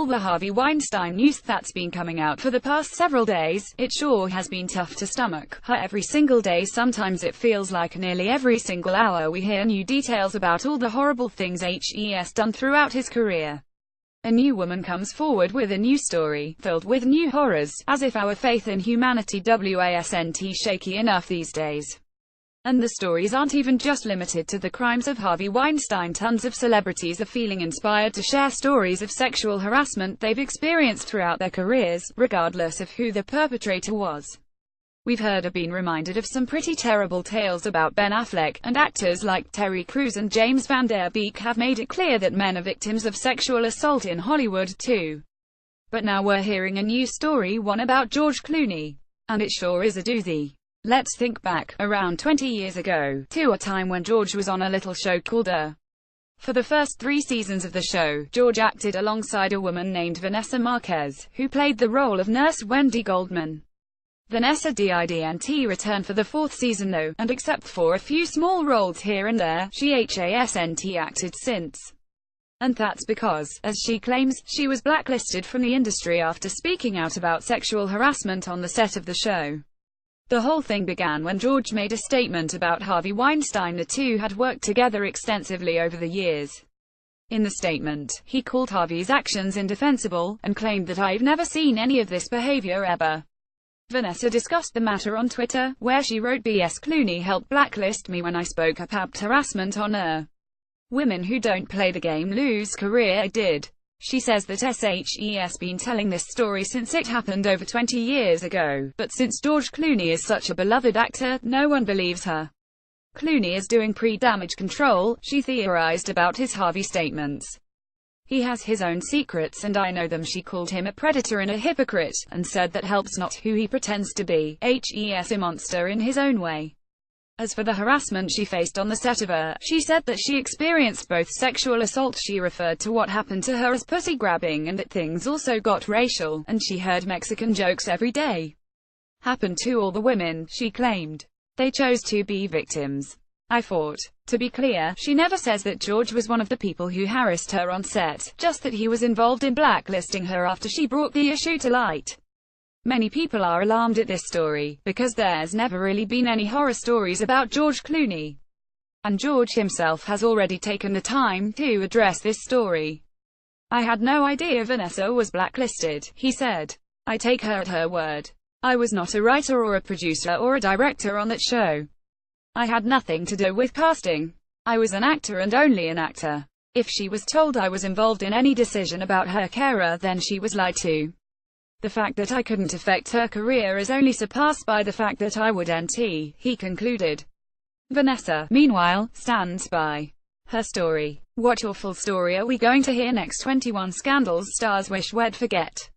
all the Harvey Weinstein news that's been coming out for the past several days, it sure has been tough to stomach her every single day. Sometimes it feels like nearly every single hour we hear new details about all the horrible things he's done throughout his career. A new woman comes forward with a new story, filled with new horrors, as if our faith in humanity wasn't shaky enough these days. And the stories aren't even just limited to the crimes of Harvey Weinstein. Tons of celebrities are feeling inspired to share stories of sexual harassment they've experienced throughout their careers, regardless of who the perpetrator was. We've heard or been reminded of some pretty terrible tales about Ben Affleck, and actors like Terry Crews and James Van Der Beek have made it clear that men are victims of sexual assault in Hollywood too. But now we're hearing a new story, one about George Clooney. And it sure is a doozy. Let's think back, around 20 years ago, to a time when George was on a little show called For the first 3 seasons of the show, George acted alongside a woman named Vanessa Marquez, who played the role of Nurse Wendy Goldman. Vanessa didn't return for the 4th season though, and except for a few small roles here and there, she hasn't acted since. And that's because, as she claims, she was blacklisted from the industry after speaking out about sexual harassment on the set of the show. The whole thing began when George made a statement about Harvey Weinstein. The two had worked together extensively over the years. In the statement, he called Harvey's actions indefensible, and claimed that "I've never seen any of this behavior ever." Vanessa discussed the matter on Twitter, where she wrote, "B.S. Clooney helped blacklist me when I spoke about harassment on air. Women who don't play the game lose career. I did." She says that she's been telling this story since it happened over 20 years ago, but since George Clooney is such a beloved actor, no one believes her. Clooney is doing pre-damage control, she theorized about his Harvey statements. He has his own secrets and I know them. She called him a predator and a hypocrite, and said that helps not who he pretends to be. He's a monster in his own way. As for the harassment she faced on the set of she said that she experienced both sexual assault. She referred to what happened to her as pussy grabbing, and that things also got racial, and she heard Mexican jokes every day. Happened to all the women, she claimed. They chose to be victims. I fought. To be clear, she never says that George was one of the people who harassed her on set, just that he was involved in blacklisting her after she brought the issue to light. Many people are alarmed at this story, because there's never really been any horror stories about George Clooney. And George himself has already taken the time to address this story. "I had no idea Vanessa was blacklisted," he said. "I take her at her word. I was not a writer or a producer or a director on that show. I had nothing to do with casting. I was an actor and only an actor. If she was told I was involved in any decision about her career, then she was lied to. The fact that I couldn't affect her career is only surpassed by the fact that I wouldn't," he concluded. Vanessa, meanwhile, stands by her story. What awful story are we going to hear next? 21 Scandals stars wish we'd forget.